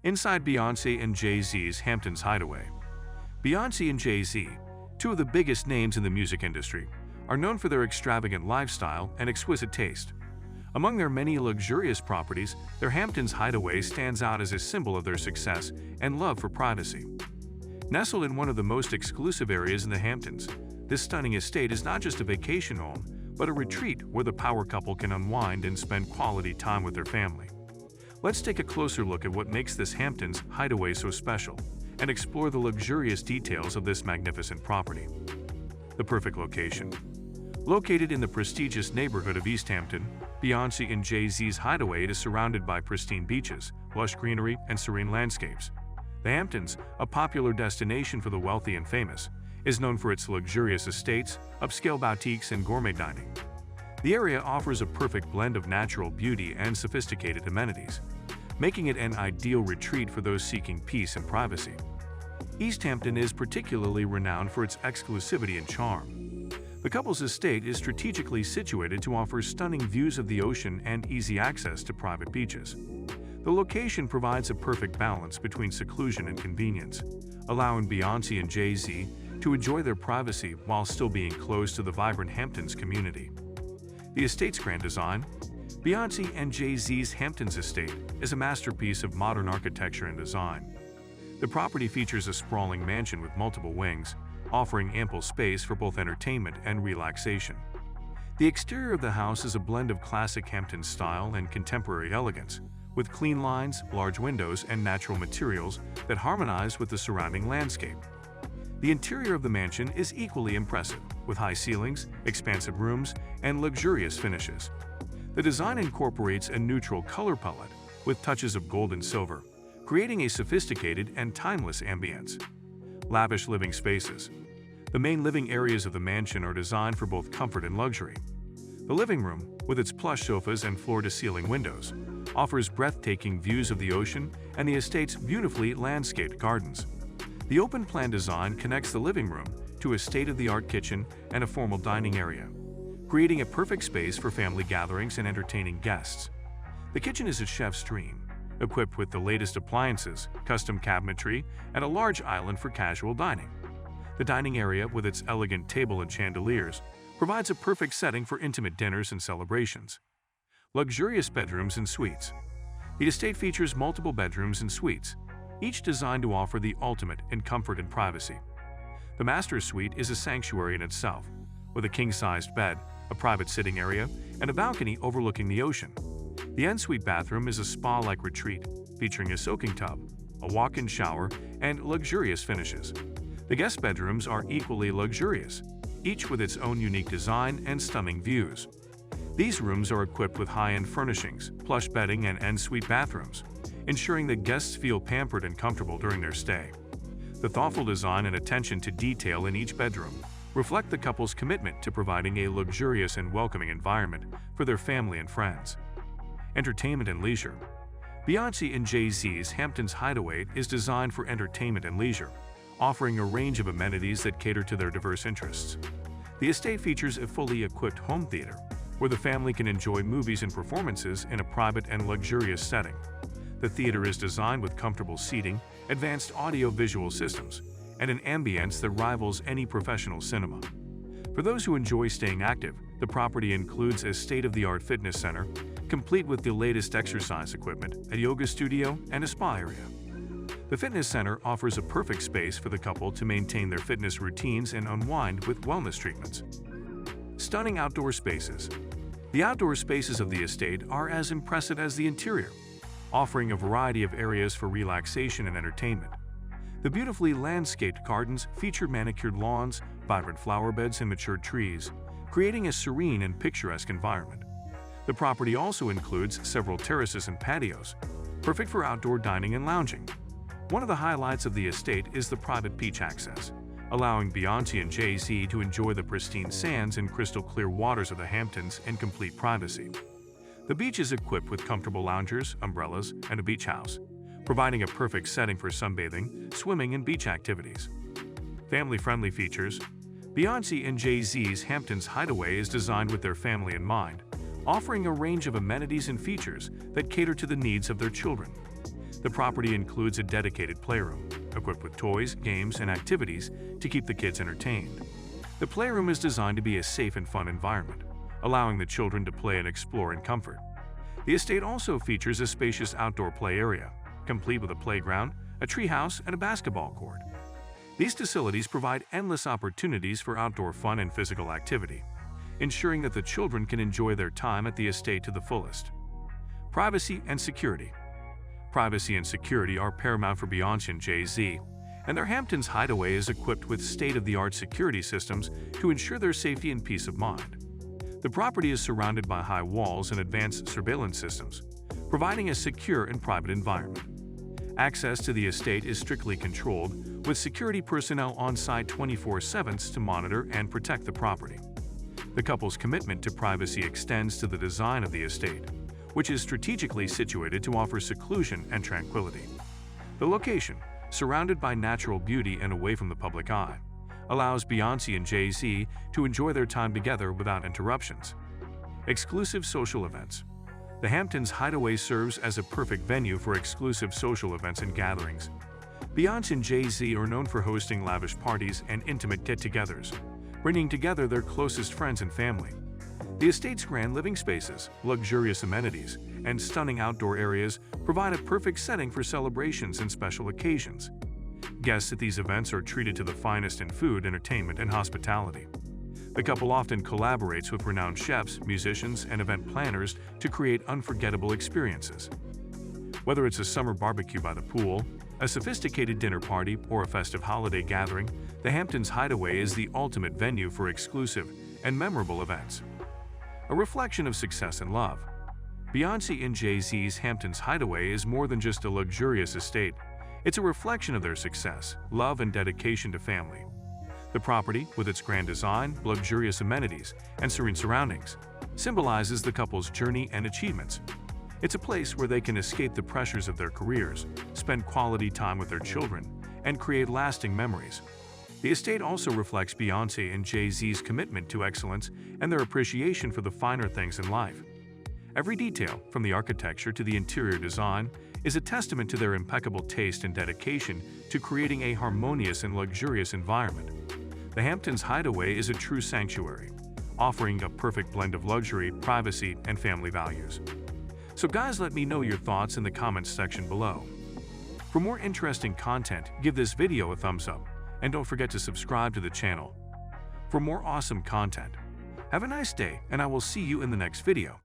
Inside Beyoncé and Jay-Z's Hamptons Hideaway. Beyoncé and Jay-Z, two of the biggest names in the music industry, are known for their extravagant lifestyle and exquisite taste. Among their many luxurious properties, their Hamptons Hideaway stands out as a symbol of their success and love for privacy. Nestled in one of the most exclusive areas in the Hamptons, this stunning estate is not just a vacation home, but a retreat where the power couple can unwind and spend quality time with their family. Let's take a closer look at what makes this Hamptons Hideaway so special and explore the luxurious details of this magnificent property. The perfect location. Located in the prestigious neighborhood of East Hampton, Beyoncé and Jay-Z's Hideaway is surrounded by pristine beaches, lush greenery, and serene landscapes. The Hamptons, a popular destination for the wealthy and famous, is known for its luxurious estates, upscale boutiques, and gourmet dining. The area offers a perfect blend of natural beauty and sophisticated amenities, making it an ideal retreat for those seeking peace and privacy. East Hampton is particularly renowned for its exclusivity and charm. The couple's estate is strategically situated to offer stunning views of the ocean and easy access to private beaches. The location provides a perfect balance between seclusion and convenience, allowing Beyoncé and Jay-Z to enjoy their privacy while still being close to the vibrant Hamptons community. The estate's grand design. Beyoncé and Jay-Z's Hamptons estate is a masterpiece of modern architecture and design. The property features a sprawling mansion with multiple wings, offering ample space for both entertainment and relaxation. The exterior of the house is a blend of classic Hamptons style and contemporary elegance, with clean lines, large windows, and natural materials that harmonize with the surrounding landscape. The interior of the mansion is equally impressive, with high ceilings, expansive rooms, and luxurious finishes. The design incorporates a neutral color palette with touches of gold and silver, creating a sophisticated and timeless ambience. Lavish living spaces. The main living areas of the mansion are designed for both comfort and luxury. The living room, with its plush sofas and floor-to-ceiling windows, offers breathtaking views of the ocean and the estate's beautifully landscaped gardens. The open-plan design connects the living room to a state-of-the-art kitchen and a formal dining area, creating a perfect space for family gatherings and entertaining guests. The kitchen is a chef's dream, equipped with the latest appliances, custom cabinetry, and a large island for casual dining. The dining area, with its elegant table and chandeliers, provides a perfect setting for intimate dinners and celebrations. Luxurious bedrooms and suites. The estate features multiple bedrooms and suites, each designed to offer the ultimate in comfort and privacy. The master suite is a sanctuary in itself, with a king-sized bed, a private sitting area, and a balcony overlooking the ocean. The ensuite bathroom is a spa-like retreat, featuring a soaking tub, a walk-in shower, and luxurious finishes. The guest bedrooms are equally luxurious, each with its own unique design and stunning views. These rooms are equipped with high-end furnishings, plush bedding, and ensuite bathrooms, ensuring that guests feel pampered and comfortable during their stay. The thoughtful design and attention to detail in each bedroom reflect the couple's commitment to providing a luxurious and welcoming environment for their family and friends. Entertainment and leisure. Beyoncé and Jay-Z's Hamptons Hideaway is designed for entertainment and leisure, offering a range of amenities that cater to their diverse interests. The estate features a fully equipped home theater, where the family can enjoy movies and performances in a private and luxurious setting. The theater is designed with comfortable seating, advanced audio-visual systems, and an ambience that rivals any professional cinema. For those who enjoy staying active, the property includes a state-of-the-art fitness center, complete with the latest exercise equipment, a yoga studio, and a spa area. The fitness center offers a perfect space for the couple to maintain their fitness routines and unwind with wellness treatments. Stunning outdoor spaces. The outdoor spaces of the estate are as impressive as the interior, offering a variety of areas for relaxation and entertainment. The beautifully landscaped gardens feature manicured lawns, vibrant flower beds, and matured trees, creating a serene and picturesque environment. The property also includes several terraces and patios, perfect for outdoor dining and lounging. One of the highlights of the estate is the private beach access, allowing Beyoncé and Jay-Z to enjoy the pristine sands and crystal-clear waters of the Hamptons in complete privacy. The beach is equipped with comfortable loungers, umbrellas, and a beach house, providing a perfect setting for sunbathing, swimming, and beach activities. Family-friendly features. Beyoncé and Jay-Z's Hamptons Hideaway is designed with their family in mind, offering a range of amenities and features that cater to the needs of their children. The property includes a dedicated playroom, equipped with toys, games, and activities to keep the kids entertained. The playroom is designed to be a safe and fun environment, allowing the children to play and explore in comfort. The estate also features a spacious outdoor play area, complete with a playground, a treehouse, and a basketball court. These facilities provide endless opportunities for outdoor fun and physical activity, ensuring that the children can enjoy their time at the estate to the fullest. Privacy and security. Privacy and security are paramount for Beyoncé and Jay-Z, and their Hamptons Hideaway is equipped with state-of-the-art security systems to ensure their safety and peace of mind. The property is surrounded by high walls and advanced surveillance systems, providing a secure and private environment. Access to the estate is strictly controlled, with security personnel on site 24/7 to monitor and protect the property. The couple's commitment to privacy extends to the design of the estate, which is strategically situated to offer seclusion and tranquility. The location, surrounded by natural beauty and away from the public eye, allows Beyoncé and Jay-Z to enjoy their time together without interruptions. Exclusive social events. The Hamptons Hideaway serves as a perfect venue for exclusive social events and gatherings. Beyoncé and Jay-Z are known for hosting lavish parties and intimate get-togethers, bringing together their closest friends and family. The estate's grand living spaces, luxurious amenities, and stunning outdoor areas provide a perfect setting for celebrations and special occasions. Guests at these events are treated to the finest in food, entertainment, and hospitality. The couple often collaborates with renowned chefs, musicians, and event planners to create unforgettable experiences. Whether it's a summer barbecue by the pool, a sophisticated dinner party, or a festive holiday gathering, the Hamptons Hideaway is the ultimate venue for exclusive and memorable events. A reflection of success and love. Beyoncé and Jay-Z's Hamptons Hideaway is more than just a luxurious estate. It's a reflection of their success, love, and dedication to family. The property, with its grand design, luxurious amenities, and serene surroundings, symbolizes the couple's journey and achievements. It's a place where they can escape the pressures of their careers, spend quality time with their children, and create lasting memories. The estate also reflects Beyoncé and Jay-Z's commitment to excellence and their appreciation for the finer things in life. Every detail, from the architecture to the interior design, is a testament to their impeccable taste and dedication to creating a harmonious and luxurious environment. The Hamptons Hideaway is a true sanctuary, offering a perfect blend of luxury, privacy, and family values. So guys, let me know your thoughts in the comments section below. For more interesting content, give this video a thumbs up, and don't forget to subscribe to the channel for more awesome content. Have a nice day, and I will see you in the next video.